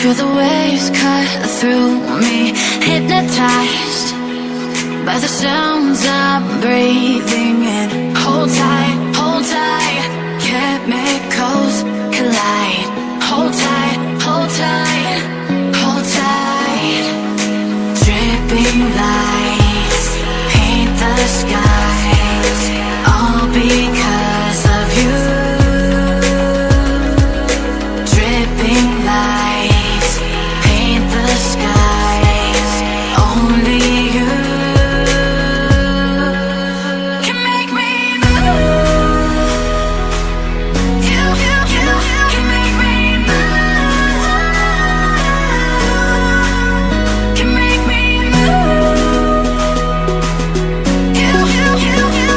Feel the waves cut through me, hypnotized by the sounds I'm breathing in. Hold tight, chemicals collide. Hold tight, hold tight, hold tight. Dripping lights paint the skies, all because of you. Dripping lights paint the skies, only you can make me move. You can make me move. Can make me move. You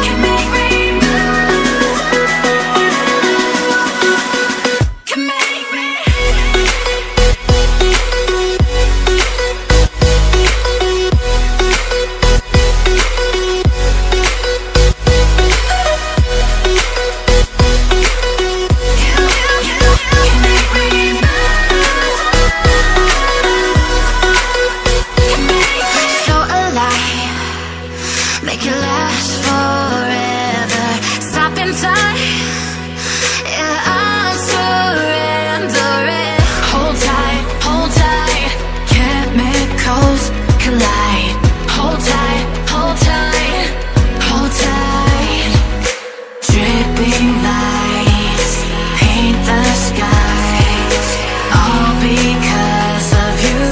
can make me move. Can make me. So alive, make it last forever. Stop in time, yeah, I'm surrendering. Hold tight, chemicals collide. Hold tight, hold tight. Dripping lights paint the skies, all because of you.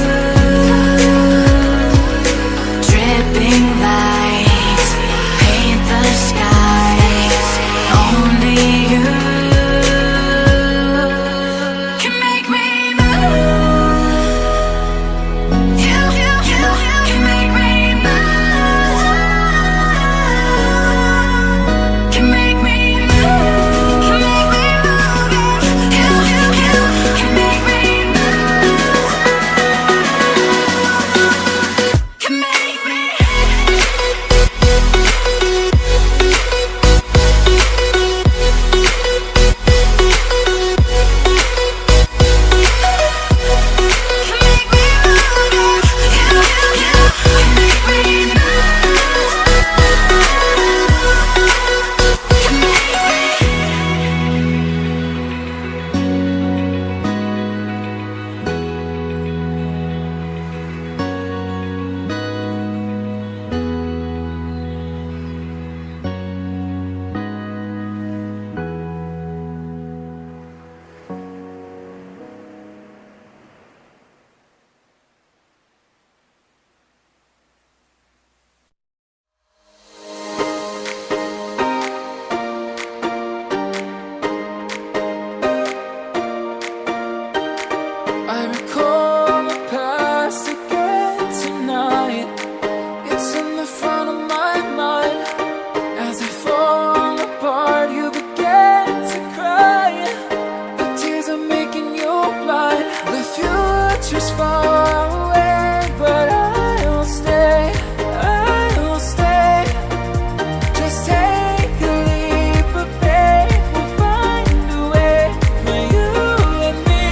Dripping lights paint the skies, only you can make me move. You can make me move. Can make me move. Can make me move. You can make me move. Can make me. I recall the past again tonight. It's in the front of my mind. As I fall apart, you began to cry. The tears are making you blind. The future's far away, but I'll stay. Just take a leap of faith. We'll find a way for you and me.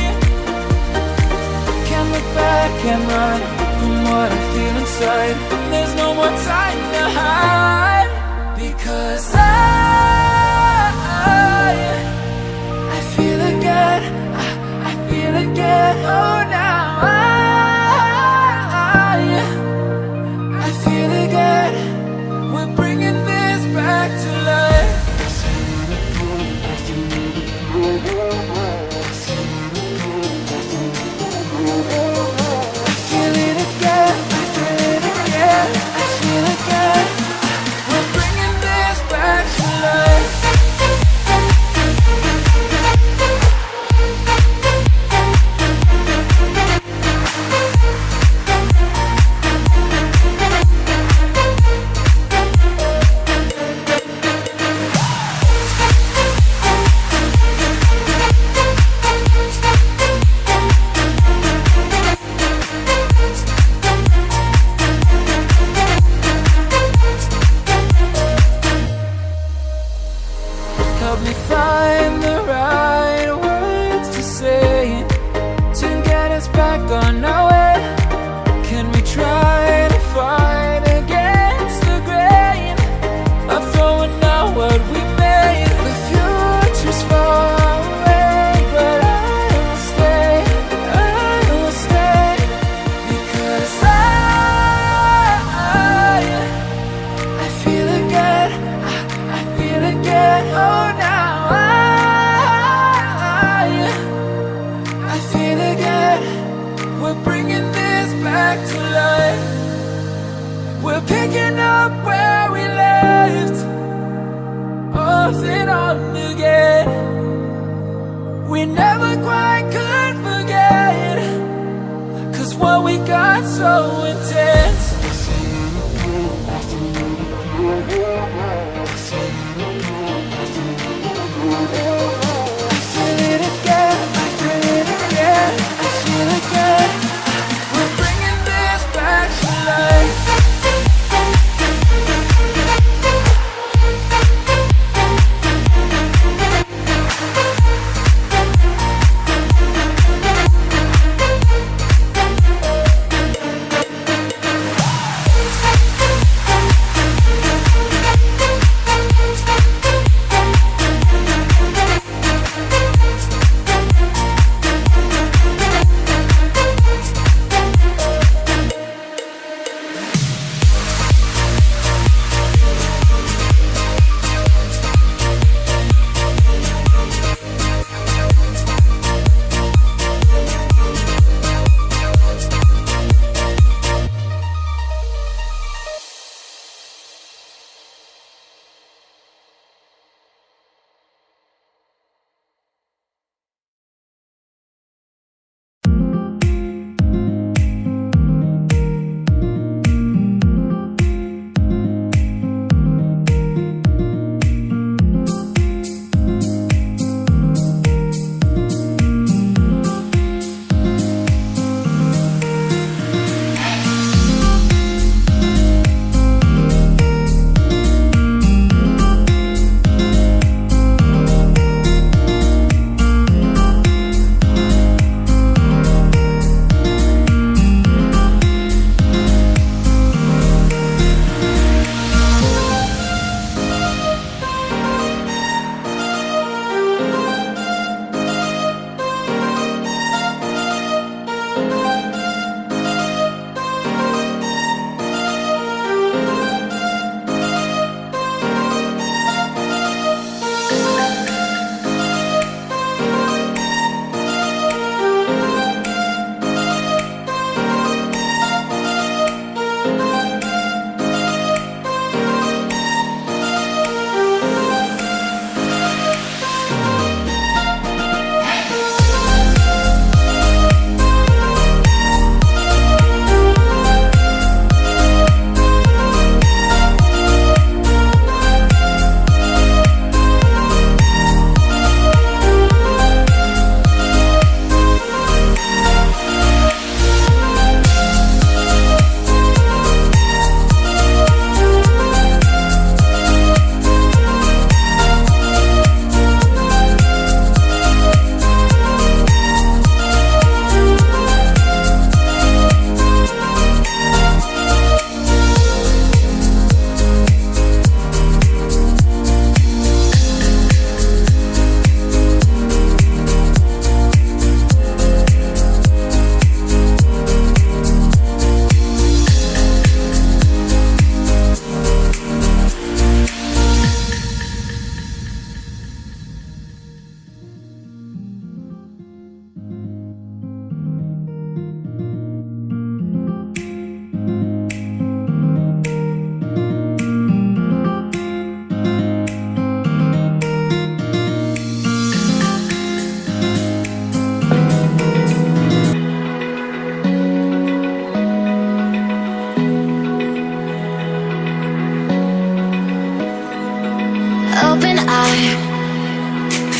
Can't look back and run from what I feel inside. There's no more time to hide, because I feel again. I feel again. Oh, now I feel again. We're bringing this back to life. I feel it again. I feel it again. I feel again. We're bringing this back night. We're picking up where we left, off and on again. We never quite could forget, 'cause what we got so intense. I feel it again, I feel it again, I feel it again. We're bringing this back to life.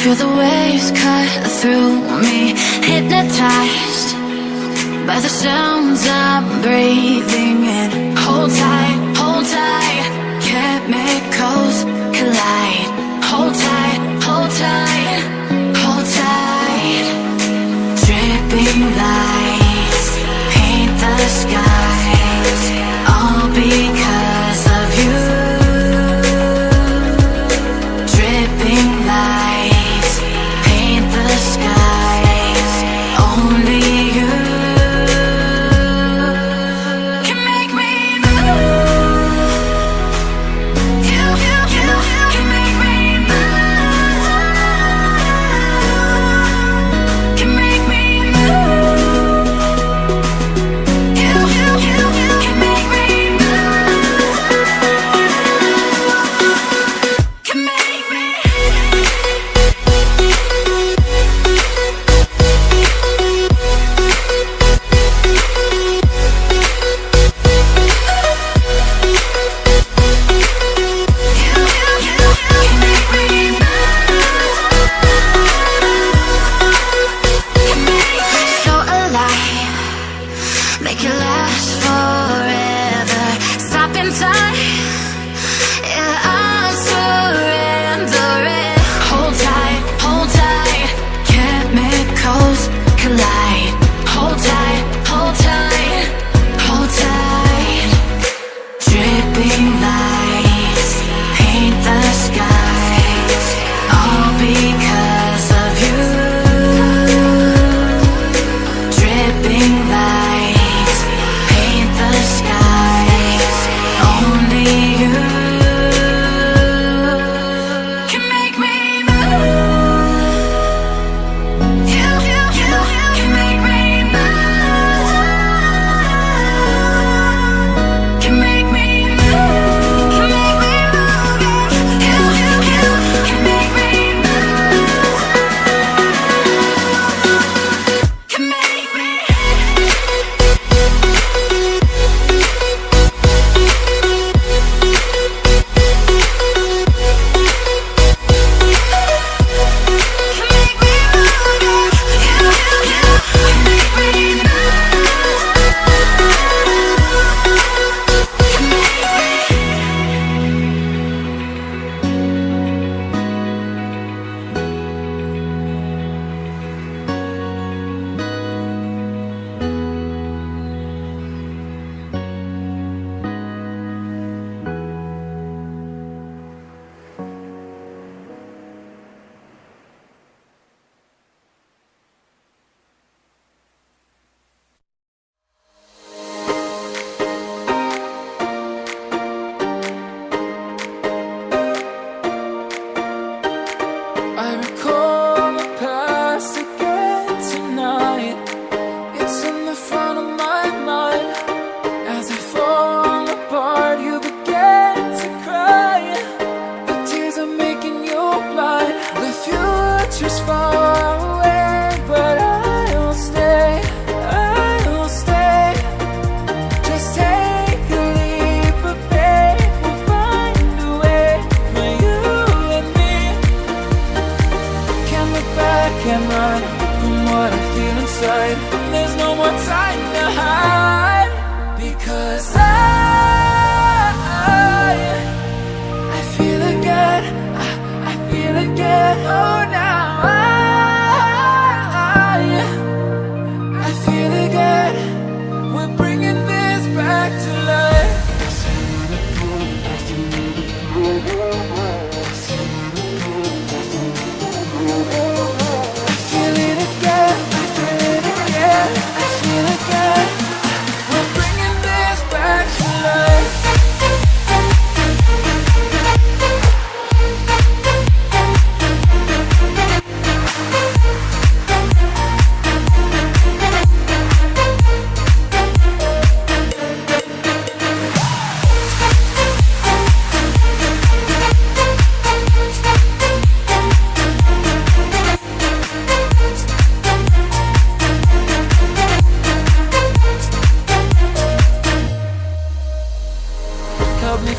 Feel the waves cut through me, hypnotized by the sounds I'm breathing in. Hold tight, chemicals collide. Hold tight, hold tight, hold tight. Dripping lights paint the skies, all because of you. Dripping lights paint the skies, only you can make 'cause I feel again, I feel again. Oh, now I feel again. We're bringing this back to life. I feel it again, I feel it again, I feel again. We're bringing this back to life. Help me